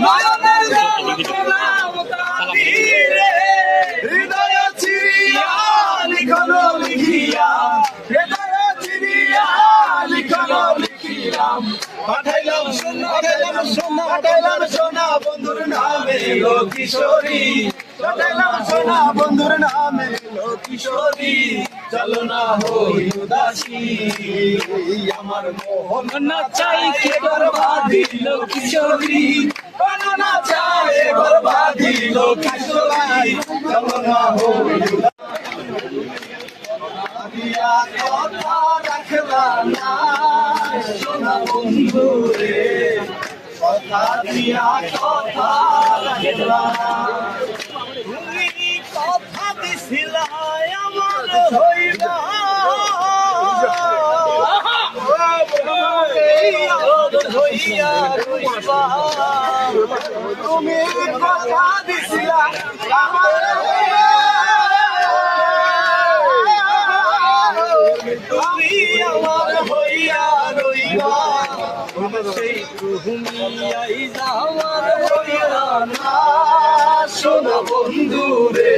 নয়নের যন্ত্রণা কাঁদিরে হৃদয় চিরিয়া লিখলো লিখিয়া হৃদয় চিরিয়া লিখলো লিখিলাম পাঠাইলাম সোনা বন্ধুর নামে লো কিশোরী পাঠাইলাম সোনা বন্ধুর নামে লো কিশোরী চলো না হই উদাসী আমার মোহন না চাই কে বরবাদি লো কিশোরী না চাই বরবাদি লো কিশোরী চলো না হই দিয়া কথা রাখলা না সোনা বন্ধু রে কথা দিয়া কথা রাখলা তুমি কথা দিছিলা আমার হইবা হইয়া রইবা তুমি কথা দিছিলা আমার তুমি আমার হইয়া রইবা সেই ঘুমিয়াই যাওয়ার হইয়া না সোনা বন্ধু রে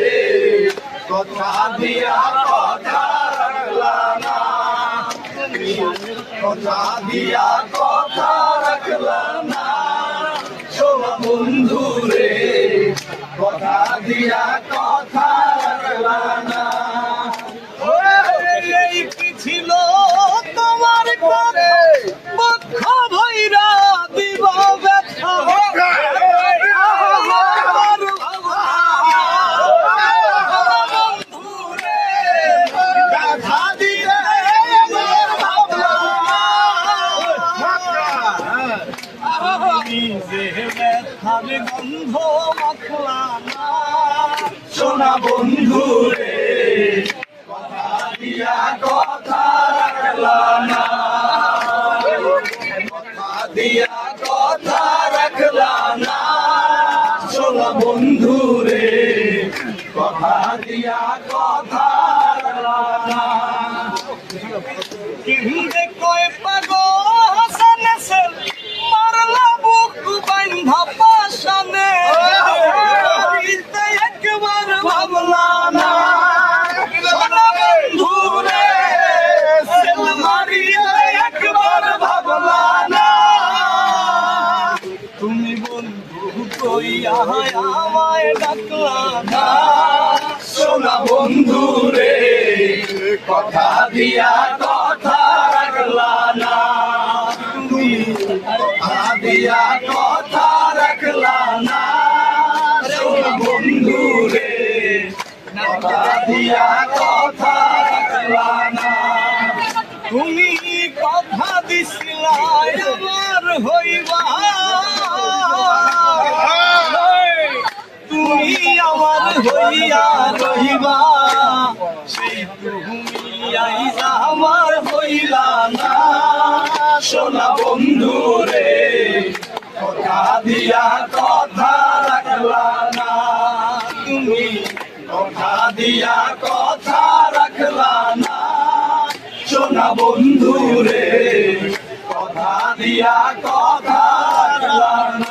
কথা দিয়া কথা রাখলা না কথা দিয়া কথা রাখলা না সোনা বন্ধু রে কথা দিয়া কথা রাখলা না এই কি ছিল তোমার করে বক্ষ ভৈরা দিব ব্যথা বন্ধুরে ব্যথা দিতে যে ব্যথার গন্ধ মাখলা না সোনা বন্ধুরে কথা রাখলা না কথা দিয়া কথা রাখলা না সোনা বন্ধু রে কথা দিয়া কথা রাখলা না কিন্দে কয় পাগো হাসানে সে মারলা বুক বান্ধা পাশানে একবার ভাবলা না তুমি বন্ধু কইয়া আমায় ডাকলা না সোনা বন্ধু রে কথা দিয়া কথা রাখলা না তুমি কথা দিয়া কথা রাখলা না সোনা বন্ধু রে কথা দিয়া কথা রাখলা না তুমি কথা দিছিলা আমার হইবা তুমি আমার হইয়া রহিবা সেই তুমি আইসা আমার হইলা না সোনা বন্ধু রে কথা দিয়া কথা রাখলা না তুমি কথা দিয়া কথা রাখলা না সোনা বন্ধু রে কথা দিয়া কথা রাখলা না